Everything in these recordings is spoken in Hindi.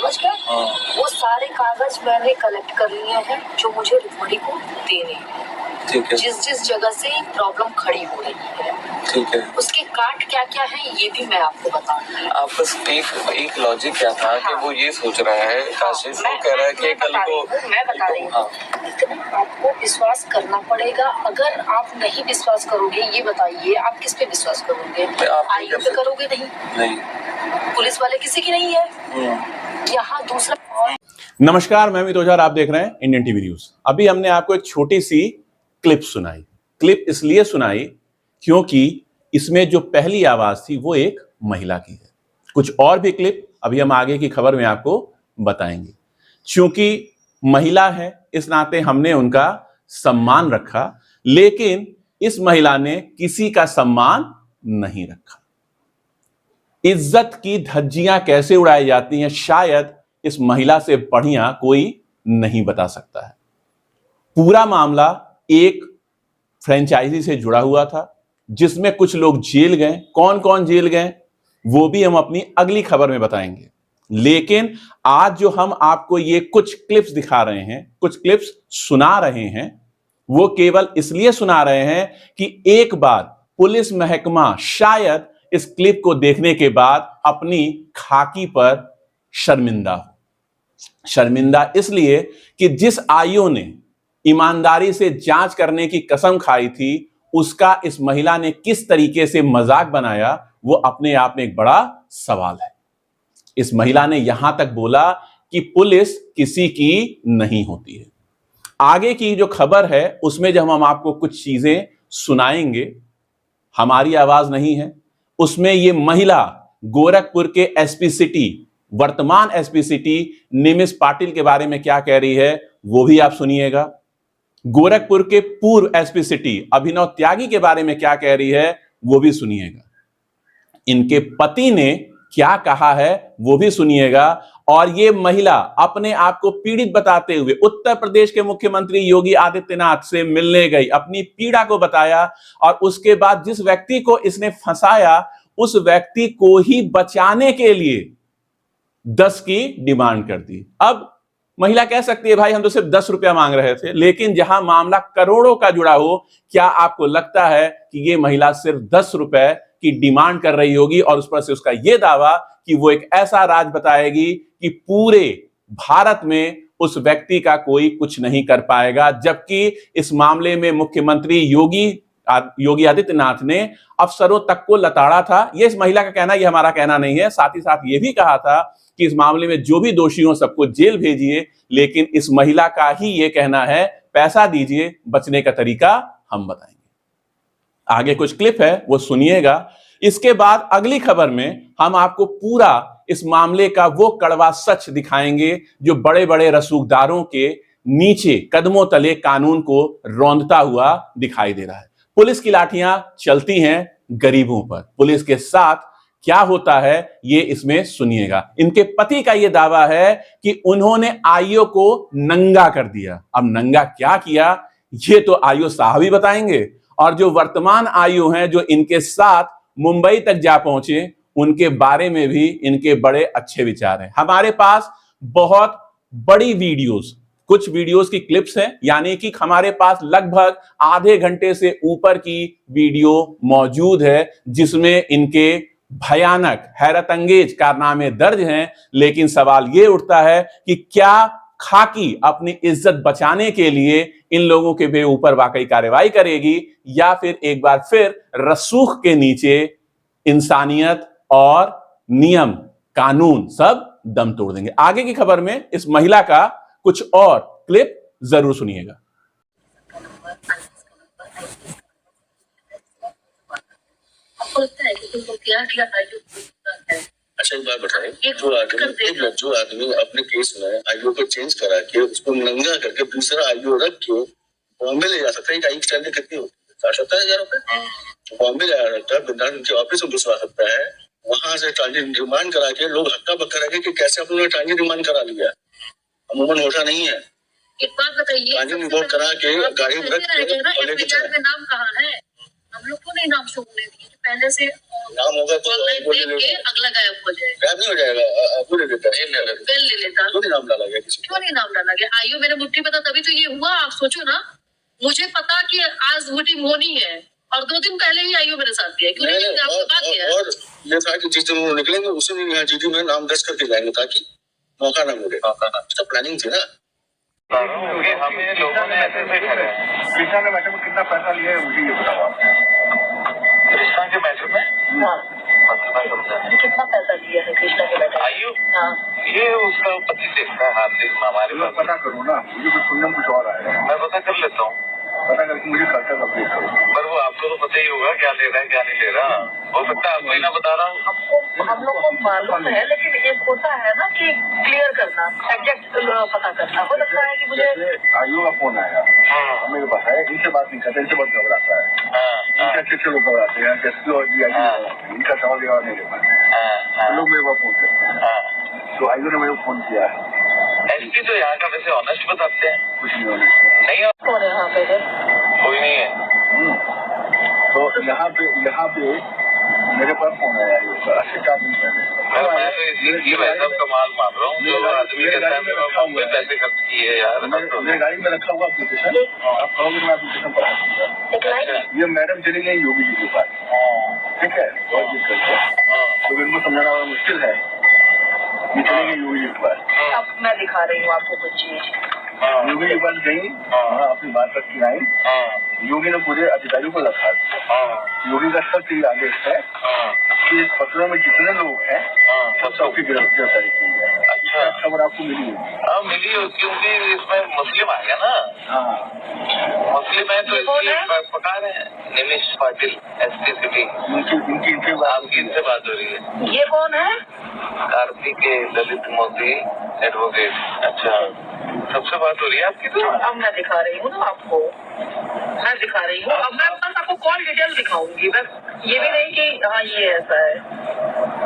समझ गए? वो सारे कागज मैंने कलेक्ट कर लिए हैं जो मुझे रुक्मणी को देने हैं। ठीक है। जिस जिस जगह से प्रॉब्लम खड़ी हो रही है, ठीक है, उसके काट क्या क्या है ये भी मैं आपको बताऊंगी। आप बस एक लॉजिक क्या था कि वो ये सोच रहा है, काशिफ वो कह रहा है कि कल को मैं बता रही हूँ, लेकिन आपको विश्वास करना पड़ेगा। अगर आप नहीं विश्वास करोगे, ये बताइए आप किस पे विश्वास करोगे? आईओ पे करोगे? नहीं, पुलिस वाले किसी की नहीं है। यहाँ दूसरा। नमस्कार, मैं अमित ओझा, आप देख रहे हैं इंडियन टीवी न्यूज। अभी हमने आपको एक छोटी सी क्लिप सुनाई। क्लिप इसलिए सुनाई क्योंकि इसमें जो पहली आवाज थी वो एक महिला की है। कुछ और भी क्लिप अभी हम आगे की खबर में आपको बताएंगे। क्योंकि महिला है इस नाते हमने उनका सम्मान रखा, लेकिन इस महिला ने किसी का सम्मान नहीं रखा। इज्जत की धज्जियां कैसे उड़ाई जाती हैं, शायद इस महिला से बढ़िया कोई नहीं बता सकता है। पूरा मामला एक फ्रेंचाइजी से जुड़ा हुआ था जिसमें कुछ लोग जेल गए। कौन कौन जेल गए वो भी हम अपनी अगली खबर में बताएंगे। लेकिन आज जो हम आपको ये कुछ क्लिप्स दिखा रहे हैं, कुछ क्लिप्स सुना रहे हैं, वो केवल इसलिए सुना रहे हैं कि एक बार पुलिस महकमा शायद इस क्लिप को देखने के बाद अपनी खाकी पर शर्मिंदा हो। शर्मिंदा इसलिए कि जिस आईओ ने ईमानदारी से जांच करने की कसम खाई थी, उसका इस महिला ने किस तरीके से मजाक बनाया, वो अपने आप में एक बड़ा सवाल है। इस महिला ने यहां तक बोला कि पुलिस किसी की नहीं होती है। आगे की जो खबर है उसमें जब हम आपको कुछ चीजें सुनाएंगे, हमारी आवाज नहीं है, उसमें ये महिला गोरखपुर के एसपी सिटी, वर्तमान एसपी सिटी निमिष पाटिल के बारे में क्या कह रही है वो भी आप सुनिएगा। गोरखपुर के पूर्व एसपी सिटी अभिनव त्यागी के बारे में क्या कह रही है वो भी सुनिएगा। इनके पति ने क्या कहा है वो भी सुनिएगा। और ये महिला अपने आप को पीड़ित बताते हुए उत्तर प्रदेश के मुख्यमंत्री योगी आदित्यनाथ से मिलने गई, अपनी पीड़ा को बताया और उसके बाद जिस व्यक्ति को इसने फंसाया उस व्यक्ति को ही बचाने के लिए 10 की डिमांड कर दी। अब महिला कह सकती है भाई हम तो सिर्फ 10 रुपया मांग रहे थे, लेकिन जहां मामला करोड़ों का जुड़ा हो, क्या आपको लगता है कि ये महिला सिर्फ 10 रुपए की डिमांड कर रही होगी और उस पर से उसका यह दावा कि वो एक ऐसा राज बताएगी कि पूरे भारत में उस व्यक्ति का कोई कुछ नहीं कर पाएगा। जबकि इस मामले में मुख्यमंत्री योगी आदित्यनाथ ने अफसरों तक को लताड़ा था। यह इस महिला का कहना, यह हमारा कहना नहीं है। साथ ही साथ यह भी कहा था कि इस मामले में जो भी दोषी हो सबको जेल भेजिए, लेकिन इस महिला का ही यह कहना है पैसा दीजिए, बचने का तरीका हम बताएंगे। आगे कुछ क्लिप है वो सुनिएगा। इसके बाद अगली खबर में हम आपको पूरा इस मामले का वो कड़वा सच दिखाएंगे जो बड़े बड़े रसूखदारों के नीचे कदमों तले कानून को रौंदता हुआ दिखाई दे रहा है। पुलिस की लाठियां चलती हैं गरीबों पर, पुलिस के साथ क्या होता है ये इसमें सुनिएगा। इनके पति का यह दावा है कि उन्होंने आईओ को नंगा कर दिया। अब नंगा क्या किया ये तो आईओ साहब ही बताएंगे। और जो वर्तमान आईओ हैं जो इनके साथ मुंबई तक जा पहुंचे, उनके बारे में भी इनके बड़े अच्छे विचार हैं। हमारे पास बहुत बड़ी वीडियोस, कुछ वीडियोस की क्लिप्स हैं, यानी कि हमारे पास लगभग आधे घंटे से ऊपर की वीडियो मौजूद है जिसमें इनके भयानक हैरत अंगेज कारनामे दर्ज हैं। लेकिन सवाल यह उठता है कि क्या खाकी अपनी इज्जत बचाने के लिए इन लोगों के ऊपर वाकई कार्रवाई करेगी या फिर एक बार फिर रसूख के नीचे इंसानियत और नियम कानून सब दम तोड़ देंगे। आगे की खबर में इस महिला का कुछ और क्लिप जरूर सुनिएगा। आपको लगता है कि तुमको क्या किया था? अच्छा एक बात बताएं, जो आदमी अपने केस में आईओ को चेंज करा के उसको नंगा करके दूसरा आईओ रख के बॉम्बे ले जा सकता है। एक आई की सैलरी कितनी होती है? 70,000 रुपए। बॉम्बे ले जा सकता है, बिंदास उनके ऑफिस में घुसवा सकता है, वहां से ट्रांजिट रिमांड करा के लोग हक्का बक्का रखे कि कैसे अपने ट्रांजिट रिमांड करा लिया। अमूमन होता नहीं है। एक बात बताइए, ट्रांजिट रिपोर्ट करा के गाड़ी में रख के नाम कहाँ है? हम लोग को नहीं नाम शो होने दिए, पहले से नाम होगा तो ऑनलाइन देख के अगला गायब हो जाए। गायब नहीं हो जाएगा, आपको ले लेता है, वेल ले लेता। क्यों नहीं नाम डाला गया किसी क्यों नहीं नाम डाला गया? आइयो मेरे मुट्ठी पता, तभी तो ये हुआ। आप सोचो ना, मुझे पता कि आज वोटिंग होनी है और 2 दिन पहले ही आइयो मेरे साथ दिया। क्यों नहीं आपसे बात किया? और ये था कि जिस दिन वो निकलेंगे उसी दिन यहाँ जीडी में नाम दर्ज करके जाएंगे ताकि मौका ना मिले। तो प्लानिंग थी ना। हमें लोगों ने ऐसे करे कृष्णा के मैटर में कितना पैसा लिया है मुझे ये बताओ। कृष्णा के मैटर में कितना पैसा दिया है कृष्णा के बेटे? आयु हाँ, ये उसका पति देखता है, हार्दिक हमारे पास। पता करो ना, मुझे कुछ सुनने में कुछ और आएगा। मैं पता कर लेता हूँ, पता करके मुझे खर्चा कंप्लीट करो। पर वो आपको तो पता ही होगा क्या ले रहा है क्या नहीं ले रहा। हो सकता है आपको ही ना बता रहा हूँ। आपको हम लोग को मालूम है, लेकिन एक होता है ना कि क्लियर करना, एग्जैक्ट पता करना। हो सकता है कि मुझे आयु का फोन आया मेरे पास है, इनसे बात नहीं करते, इनसे बहुत घबराता है। इनके अच्छे लोग घबराते हैं, जैसे और इनका सवाल जवाब नहीं दे पाते लोग मेरे पास फोन करते हैं। तो आयु ने मेरे को फोन किया है। एसपी तो यहाँ का वैसे ऑनेस्ट बताते हैं, कुछ नहीं होने नहीं कौन है यहाँ पे है? कोई नहीं है। तो यहाँ पे मेरे पास फोन आया आयु का, अच्छे 4 दिन पहले। मैं तो इस चीज की वैसा कमाल मान रहा हूँ, जो आदमी के साथ पैसे खर्च किए यार। मेरे गाड़ी में रखा हुआ एप्लीकेशन, आप कहोगे मैं एप्लीकेशन पढ़ा दूंगा। ये मैडम चली गई योगी जी के पास, ठीक है, तो इनको समझाना बड़ा मुश्किल है। ये चली गई योगी जी के पास। अब मैं दिखा रही हूँ आपको कुछ चीज। योगी जी पास गई, अपनी बात रख के आई। योगी ने पूरे अधिकारियों को रखा। योगी का सख्त ये आदेश है कि इस पत्रों में जितने लोग हैं सबकी गिरफ्तारी की है। अच्छा, खबर आपको मिली है? हाँ मिली, क्योंकि इसमें मुस्लिम आ गया ना। हाँ, मुस्लिम है तो इसलिए पका रहे हैं। निमिष पाटिल, एसपी सिटी। आपकी इनसे बात हो रही है। ये कौन है? कार्तिक ललित मोदी एडवोकेट। अच्छा, सबसे बात हो रही है आपकी? तो अब मैं दिखा रही हूँ ना आपको, मैं दिखा रही हूँ। अब मैं बस आपको कॉल डिटेल दिखाऊंगी, बस ये भी नहीं कि हाँ ये ऐसा है।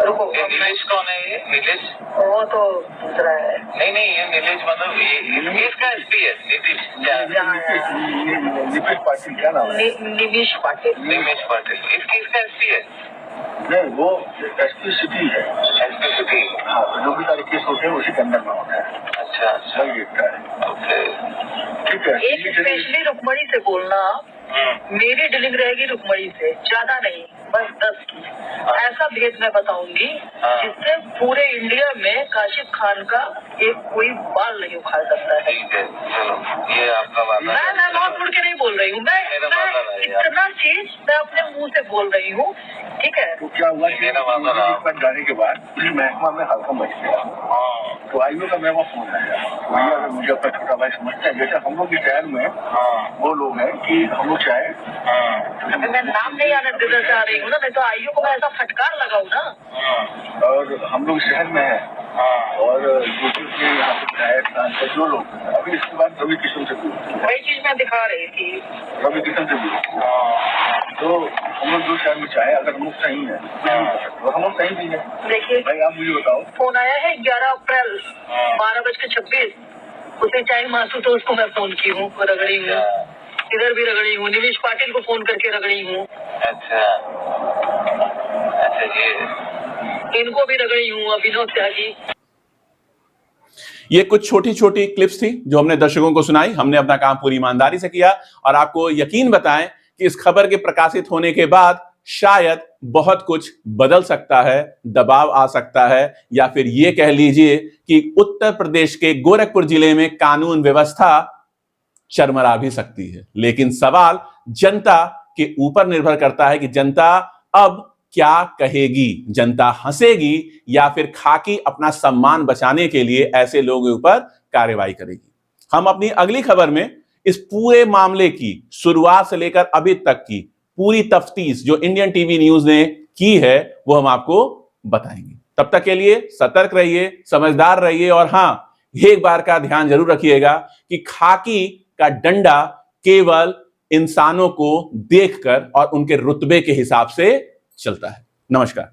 रुको, नीलेश कौन है? ये नीलेश वो तो दूसरा है। नहीं, ये नीलेश मतलब ये इसका एसपी है। नीतीश निमिष पाटिल, क्या नाम है? निमिष पाटिल। निमिष पाटिल इसका एसपी है? नहीं, वो एसपी सिटी है। एसपी सिटी, हाँ, जो भी सारे केस होते हैं उसी के अंदर में होता है। अच्छा, वही देखता है। ओके, ठीक है। एक स्पेशली रुक्मणी से बोलना, मेरी डीलिंग रहेगी रुक्मणी से, ज्यादा नहीं, बस 10 की। ऐसा भेद मैं बताऊंगी जिससे पूरे इंडिया में काशिफ खान का एक कोई बाल नहीं उखाड़ सकता है। ठीक है, चलो ये आपका वादा। मैं बहुत मुड़ के नहीं बोल रही हूँ, मैं इतना चीज मैं अपने मुंह से बोल रही हूँ, ठीक है। तो क्या हुआ कि जाने के बाद महकमा में हल्का मच गया। तो आईओ का मेरे पास फोन आया, भैया अगर मुझे अपना छोटा भाई समझते हैं, जैसे हम लोग के शहर में वो लोग हैं कि हम लोग चाहे, मैं नाम नहीं आने देना चाह रही हूँ ना, नहीं तो आईओ को मैं ऐसा फटकार लगाऊँ ना। और हम लोग शहर में है और यहाँ पे विधायक सांसद जो लोग, अभी इसके बाद रवि किशन से भी, वही चीज मैं दिखा रही थी, रवि किशन से भी। तो हम लोग जो शहर में चाहे, अगर हम लोग सही है तो हम लोग सही भी है। देखिए भाई आप मुझे बताओ, फोन आया है 11 अप्रैल 12:26, उसे चाहे मासूम तो उसको मैं फोन की हूँ, रगड़ी हूँ, इधर भी रगड़ी हूँ, निमिष पाटिल को फोन करके रगड़ी हूँ। अच्छा जी, इनको भी रगड़ी हूँ, विनोद त्यागी। ये कुछ छोटी छोटी क्लिप्स थी जो हमने दर्शकों को सुनाई। हमने अपना काम पूरी ईमानदारी से किया और आपको यकीन बताएं कि इस खबर के प्रकाशित होने के बाद शायद बहुत कुछ बदल सकता है, दबाव आ सकता है, या फिर ये कह लीजिए कि उत्तर प्रदेश के गोरखपुर जिले में कानून व्यवस्था चरमरा भी सकती है। लेकिन सवाल जनता के ऊपर निर्भर करता है कि जनता अब क्या कहेगी। जनता हंसेगी या फिर खाकी अपना सम्मान बचाने के लिए ऐसे लोगों के ऊपर कार्रवाई करेगी। हम अपनी अगली खबर में इस पूरे मामले की शुरुआत से लेकर अभी तक की पूरी तफ्तीश जो इंडियन टीवी न्यूज ने की है वो हम आपको बताएंगे। तब तक के लिए सतर्क रहिए, समझदार रहिए और हां, एक बार का ध्यान जरूर रखिएगा कि खाकी का डंडा केवल इंसानों को देखकर और उनके रुतबे के हिसाब से चलता है। नमस्कार।